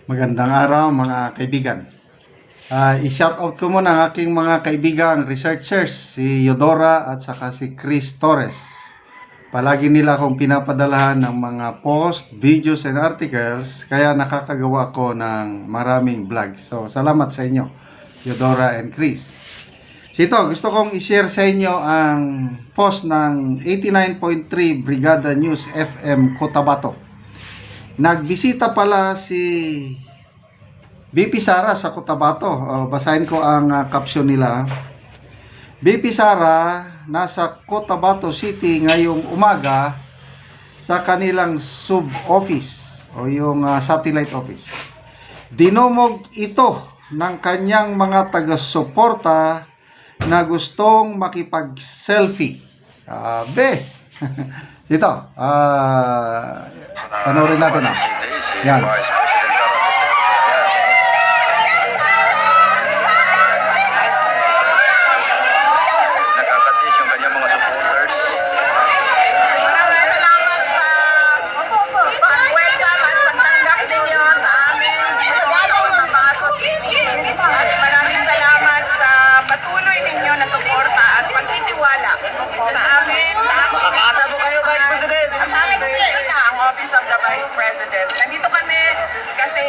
Magandang araw mga kaibigan. I-shoutout ko muna ang aking mga kaibigang researchers, si Eudora at saka si Chris Torres. Palagi nila akong pinapadalahan ng mga post, videos, and articles, kaya nakakagawa ko ng maraming vlogs. So, salamat sa inyo, Eudora and Chris. So ito, gusto kong i-share sa inyo ang post ng 89.3 Brigada News FM Cotabato. Nagbisita pala si BP Sara sa Cotabato. Basahin ko ang caption nila. BP Sara nasa Cotabato City ngayong umaga sa kanilang sub-office o yung satellite office. Dinumog ito ng kanyang mga taga-suporta na gustong makipag-selfie. Ito, panoorin natin na. Yan. Nakakatis yung kanyang mga supporters. Maraming salamat sa pag-welcome at pagtanggap ninyo sa amin dito sa Cotabato City. At maraming salamat sa patuloy ninyo na suporta at pagtitiwala sa amin, Makakaasa po kayo, Vice President. at sa aming opisina, ang Office of the Vice President. Nandito kami kasi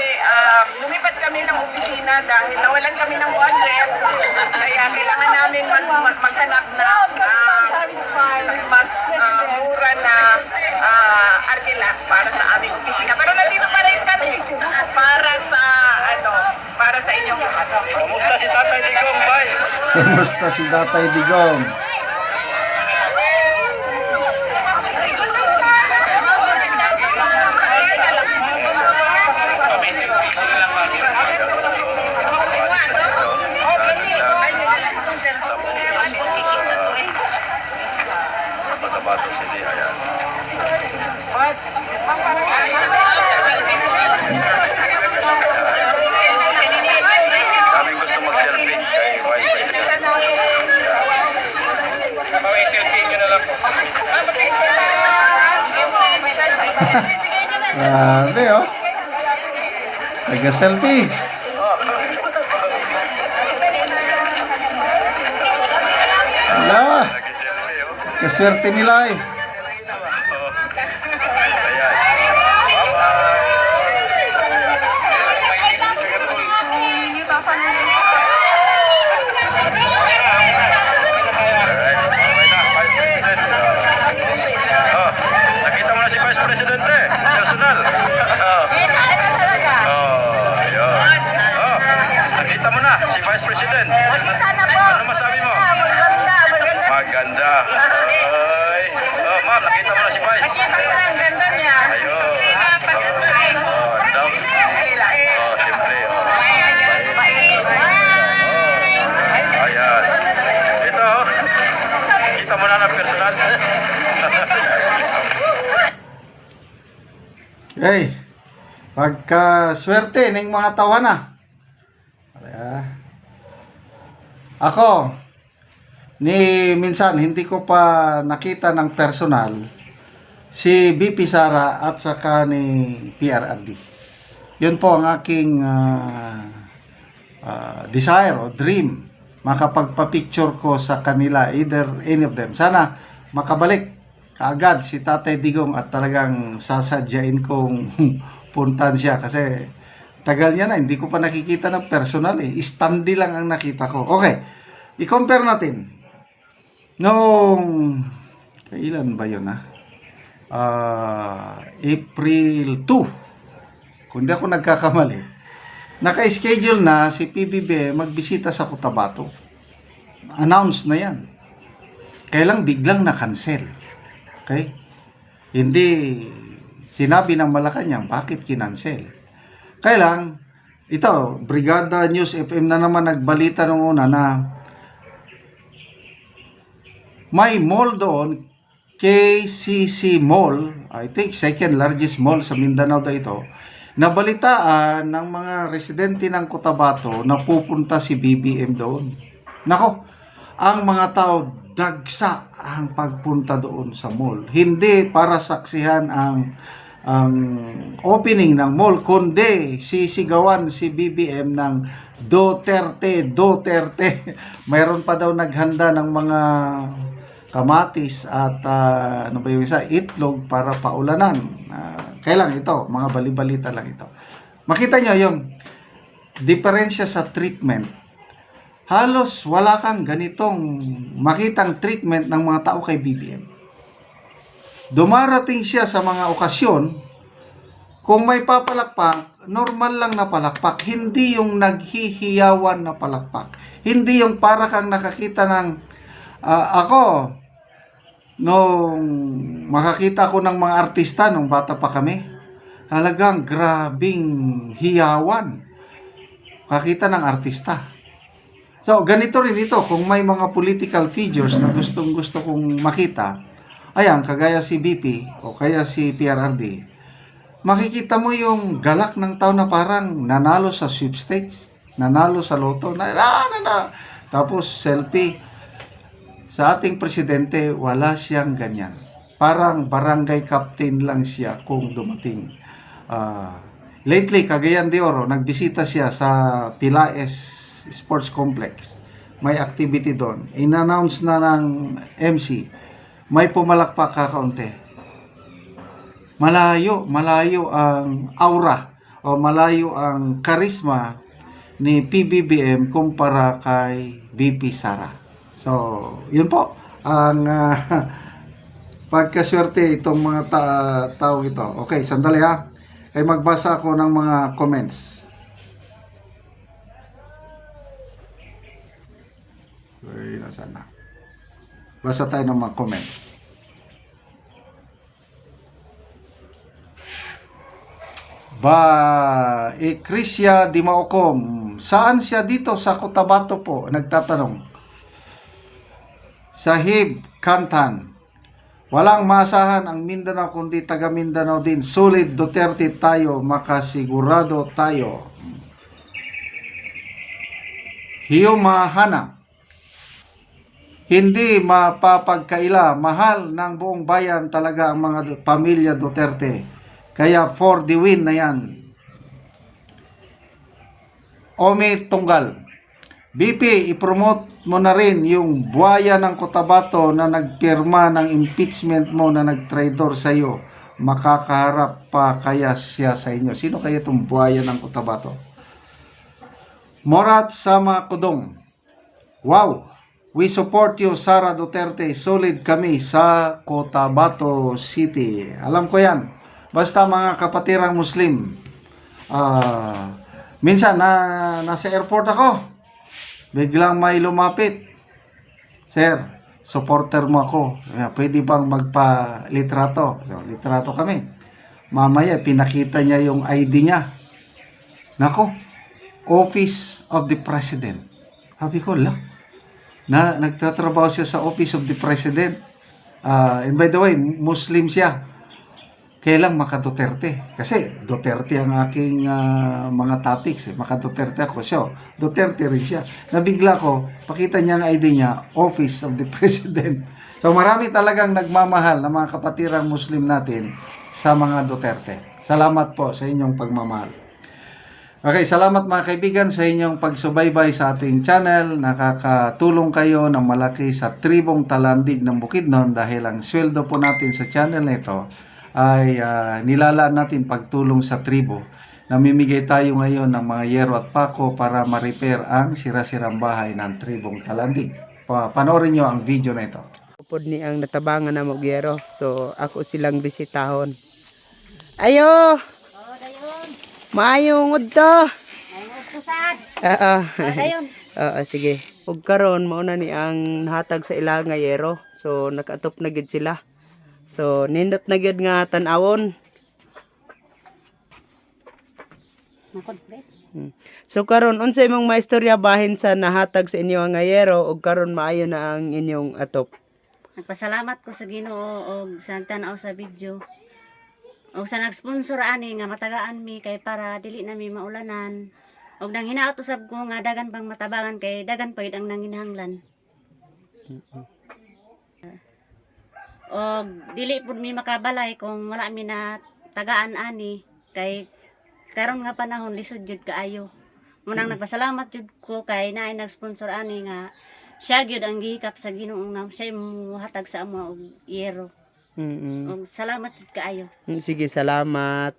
lumipat kami ng opisina dahil nawalan kami ng budget. Kaya kailangan namin maghanap ng mas mura na arkila para sa aming opisina. Pero nandito pa rin kami para sa inyong lahat. Kumusta si Tatay Digong, Vice? Kumusta si Tatay Digong? Cotabato City, ayan. Daming gusto mag-selfie kay Vice President. Selfie nyo na lang po. Grabe, oh. Taga-selfie. Wala. Nag-selfie, oh. Kaswerte nila eh. Nakita mo na si Vice President personal. Nakita mo na si Vice President. Ano masabi mo? Maganda. Ay. Ma'am, nakita mo na si Vice. Ang ganda niya. Ayun. Siyempre. Ayan. Ito, kita mo na na personal. Okay. Pagka-swerte ng mga tawana. Ako, minsan hindi ko pa nakita ng personal si BP Sara at saka ni PRRD. Yun po ang aking desire o dream, makapagpa-picture ko sa kanila, either any of them. Sana makabalik kaagad si Tatay Digong at talagang sasadyain kong puntan siya kasi tagal niya na, hindi ko pa nakikita ng personal eh. Standi lang ang nakita ko. Okay, i-compare natin. Noong, kailan ba yun April 2, kung di ako nagkakamali, naka-schedule na si PBB magbisita sa Cotabato. Announce na yan. Kailang biglang na-cancel. Okay? Hindi sinabi ng Malacanang bakit kinancel. Kailang, ito, Brigada News FM na naman nagbalita nung una na may mall doon, KCC Mall, I think second largest mall sa Mindanao daw ito, nabalitaan ng mga residente ng Cotabato na pupunta si BBM doon. Nako, ang mga tao dagsa ang pagpunta doon sa mall. Hindi para saksihan ang ang opening ng mall, kundi sisigawan si BBM ng Duterte, Duterte. Mayroon pa daw naghanda ng mga kamatis at ano ba yung isa, itlog para paulanan. Kailan ito? Mga balibalita lang ito. Makita nyo yung diferensya sa treatment. Halos wala kang ganitong makitang treatment ng mga tao kay BBM. Dumarating siya sa mga okasyon, kung may papalakpak, normal lang na palakpak. Hindi yung naghihiyawan na palakpak. Hindi yung para kang nakakita ng ako, nung makakita ko ng mga artista nung bata pa kami, halagang grabing hiyawan. Kakita ng artista. So, ganito rin ito. Kung may mga political figures na gustong gusto kong makita, ayan, kagaya si BP o kaya si PRRD, makikita mo yung galak ng tao na parang nanalo sa sweepstakes, nanalo sa loto, tapos selfie. Sa ating presidente, wala siyang ganyan. Parang barangay captain lang siya kung dumating. Lately, Cagayan de Oro, nagbisita siya sa Pilaes Sports Complex. May activity doon. In-announce na ng MC, may pumalakpak kakaunti. Malayo ang aura o malayo ang karisma ni PBBM kumpara kay BP Sara. So, yun po ang pagkaswerte itong mga tao ito. Okay, sandali ha. Ay magbasa ako ng mga comments. Ay, nasaan na? Basa tayo ng mga comments. Krisya Dimaokom, saan siya dito sa Cotabato po? Nagtatanong. Sahib Kantan, walang maasahan ang Mindanao kundi taga Mindanao din. Solid Duterte tayo, makasigurado tayo. Hiyumahana, hindi mapapagkaila, mahal ng buong bayan talaga ang mga pamilya Duterte. Kaya for the win na yan. Omi Tunggal, BP, ipromote mo na rin yung buhaya ng Cotabato na nagpirma ng impeachment mo na nagtraidor sa iyo. Makakaharap pa kaya siya sa inyo? Sino kaya itong buhaya ng Cotabato? Morat Sama Kudong, wow, we support you, Sara Duterte. Solid kami sa Cotabato City. Alam ko yan. Basta mga kapatirang Muslim. Minsan nasa airport ako. Biglang may lumapit. Sir, supporter mo ako. Pwede bang magpa-litrato? So, litrato kami. Mamaya, pinakita niya yung ID niya. Nako, Office of the President. Sabi ko, nagtatrabaho siya sa Office of the President. And by the way, Muslim siya. Kailang maka-Duterte? Kasi Duterte ang aking mga topics. Maka-Duterte ako. So, Duterte rin siya. Nabigla ko, pakita niya ang ID niya, Office of the President. So, marami talagang nagmamahal na mga kapatirang Muslim natin sa mga Duterte. Salamat po sa inyong pagmamahal. Okay, salamat mga kaibigan sa inyong pagsubaybay sa ating channel. Nakakatulong kayo ng malaki sa tribong Talandig ng Bukidnon dahil ang sweldo po natin sa channel na ito ay nilalaan natin pagtulong sa tribo. Namimigay tayo ngayon ng mga yero at pako para ma-repair ang sira-sirang bahay ng tribong Talandig. Panoorin nyo ang video na ito. Upod ni ang natabangan na magyero. So ako silang bisitahon. Ayo! Maayong udto. Oo. Oo, sige. Ug karon mao na ni ang nahatag sa ila nga yero. So nakaatop na gid sila. So nindot na gid nga tan-awon. So karon unsa imong maistorya bahin sa nahatag sa inyo nga yero ug karon maayo na ang inyong atop. Nagpasalamat ko sa Ginoo og sa nagtan-aw sa video. Og sa nag-sponsor ani nga matagaan mi kay para dili na mi maulanan. Og nang hinaot usab ko nga dagan pang matabangan kay dagan pa ang nanginhanglan. Og dili pud mi makabalay kung wala mi na tagaan ani kay karon nga panahon lisod jud kaayo. Munang nagpasalamat jud ko kay naay nag-sponsor ani nga siya gyud ang gihikap sa Ginoo nga siya mohatag sa amo og yero. Mm. Og salamat jud kaayo. Sige, salamat.